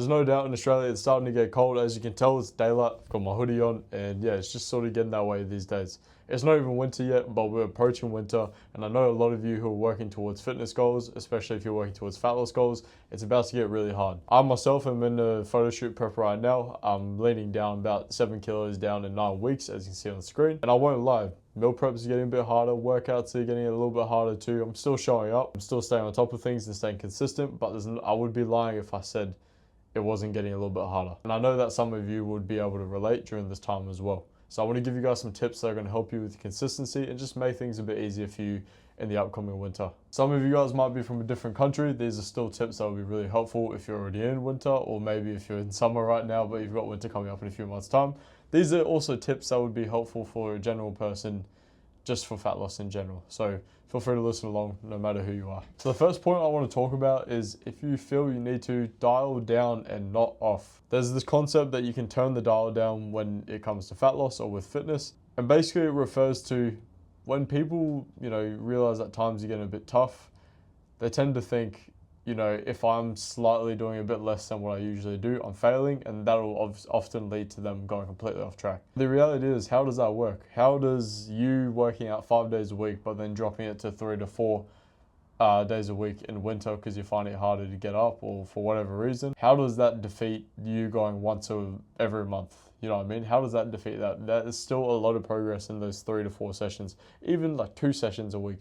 There's no doubt in Australia it's starting to get cold. As you can tell, it's daylight. I've got my hoodie on, and yeah, it's just sort of getting that way these days. It's not even winter yet, but we're approaching winter, and I know a lot of you who are working towards fitness goals, especially if you're working towards fat loss goals, it's about to get really hard. I myself am in a photo shoot prep right now. I'm leaning down about 7 kilos down in 9 weeks, as you can see on the screen, and I won't lie, meal prep is getting a bit harder, workouts are getting a little bit harder too. I'm still showing up, I'm still staying on top of things and staying consistent, but I would be lying if I said it wasn't getting a little bit harder. And I know that some of you would be able to relate during this time as well. So I want to give you guys some tips that are going to help you with consistency and just make things a bit easier for you in the upcoming winter. Some of you guys might be from a different country. These are still tips that will be really helpful if you're already in winter, or maybe if you're in summer right now, but you've got winter coming up in a few months' time. These are also tips that would be helpful for a general person, just for fat loss in general. So feel free to listen along no matter who you are. So the first point I want to talk about is if you feel you need to dial down and not off. There's this concept that you can turn the dial down when it comes to fat loss or with fitness. And basically it refers to when people, realize that times are getting a bit tough, they tend to think, if I'm slightly doing a bit less than what I usually do, I'm failing, and that'll often lead to them going completely off track. The reality is, how does that work? How does you working out 5 days a week, but then dropping it to 3 to 4 days a week in winter because you find it harder to get up or for whatever reason, how does that defeat you going once every month? You know what I mean? How does that defeat that? That is still a lot of progress in those 3 to 4 sessions, even like 2 sessions a week.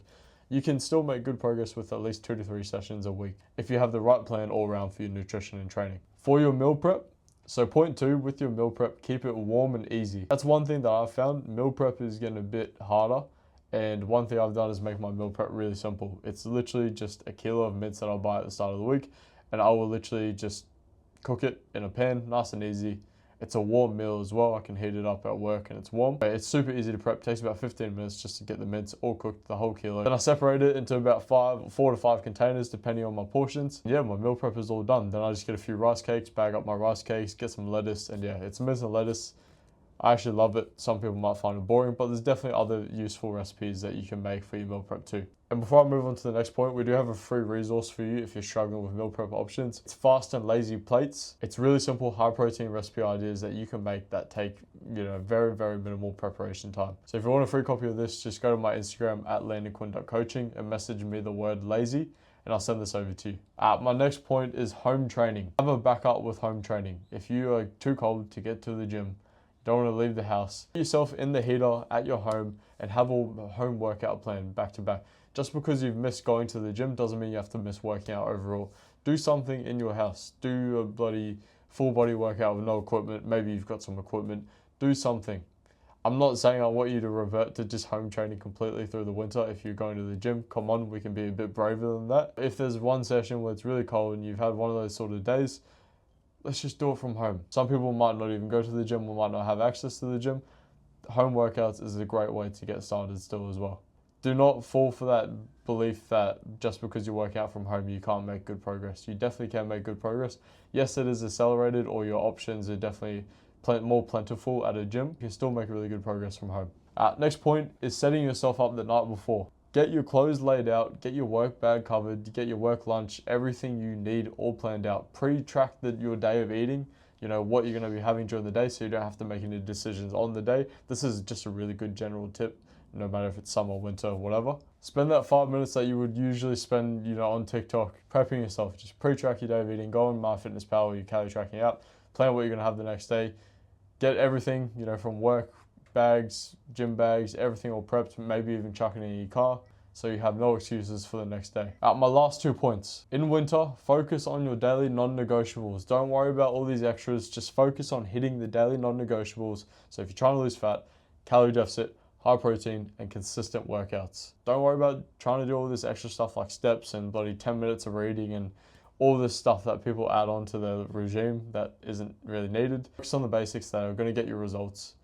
You can still make good progress with at least 2 to 3 sessions a week if you have the right plan all around for your nutrition and training. For your meal prep, so point 2 with your meal prep, keep it warm and easy. That's one thing that I've found. Meal prep is getting a bit harder, and one thing I've done is make my meal prep really simple. It's literally just a kilo of mince that I'll buy at the start of the week, and I will literally just cook it in a pan, nice and easy. It's a warm meal as well. I can heat it up at work and it's warm. It's super easy to prep. It takes about 15 minutes just to get the mince all cooked, the whole kilo. Then I separate it into about 4 to 5 containers depending on my portions. Yeah, my meal prep is all done. Then I just get a few rice cakes, bag up my rice cakes, get some lettuce, and yeah, it's mince and lettuce. I actually love it. Some people might find it boring, but there's definitely other useful recipes that you can make for your meal prep too. And before I move on to the next point, we do have a free resource for you if you're struggling with meal prep options. It's fast and lazy plates. It's really simple, high protein recipe ideas that you can make that take, very, very minimal preparation time. So if you want a free copy of this, just go to my Instagram at landenquin.coaching and message me the word lazy, and I'll send this over to you. My next point is home training. Have a backup with home training. If you are too cold to get to the gym, don't want to leave the house, put yourself in the heater at your home and have a home workout plan back to back. Just because you've missed going to the gym doesn't mean you have to miss working out overall. Do something in your house. Do a bloody full body workout with no equipment. Maybe you've got some equipment. Do something. I'm not saying I want you to revert to just home training completely through the winter. If you're going to the gym, come on, we can be a bit braver than that. If there's one session where it's really cold and you've had one of those sort of days, let's just do it from home. Some people might not even go to the gym or might not have access to the gym. Home workouts is a great way to get started still as well. Do not fall for that belief that just because you work out from home, you can't make good progress. You definitely can make good progress. Yes, it is accelerated, or your options are definitely more plentiful at a gym. You can still make really good progress from home. Next point is setting yourself up the night before. Get your clothes laid out, get your work bag covered, get your work lunch, everything you need all planned out. Pre-track your day of eating, what you're going to be having during the day, so you don't have to make any decisions on the day. This is just a really good general tip, no matter if it's summer, winter, whatever. Spend that 5 minutes that you would usually spend, on TikTok, prepping yourself. Just pre-track your day of eating, go on MyFitnessPal or your calorie tracking app, plan what you're going to have the next day. Get everything, from work, bags, gym bags, everything all prepped, maybe even chucking it in your car, so you have no excuses for the next day. My last 2 points. In winter, focus on your daily non-negotiables. Don't worry about all these extras, just focus on hitting the daily non-negotiables. So if you're trying to lose fat, calorie deficit, high protein, and consistent workouts. Don't worry about trying to do all this extra stuff like steps and bloody 10 minutes of reading and all this stuff that people add on to the regime that isn't really needed. Focus on the basics that are going to get you results,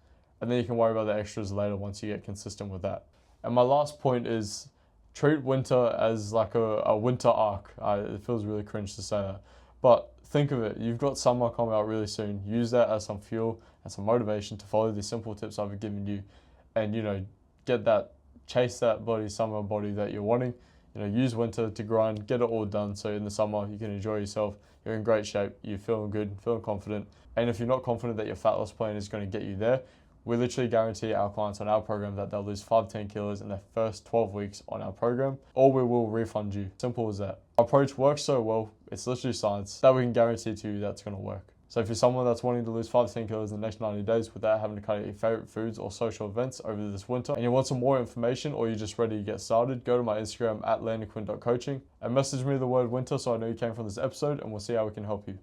and then you can worry about the extras later once you get consistent with that. And my last point is treat winter as like a winter arc. It feels really cringe to say that, but think of it. You've got summer coming out really soon. Use that as some fuel and some motivation to follow these simple tips I've given you, and chase that summer body that you're wanting. use winter to grind, get it all done. So in the summer, you can enjoy yourself. You're in great shape. You're feeling good, feeling confident. And if you're not confident that your fat loss plan is going to get you there, we literally guarantee our clients on our program that they'll lose 5-10 kilos in their first 12 weeks on our program, or we will refund you. Simple as that. Our approach works so well, it's literally science, that we can guarantee to you that's going to work. So if you're someone that's wanting to lose 5-10 kilos in the next 90 days without having to cut out your favorite foods or social events over this winter, and you want some more information or you're just ready to get started, go to my Instagram at landenquinn.coaching and message me the word winter so I know you came from this episode, and we'll see how we can help you.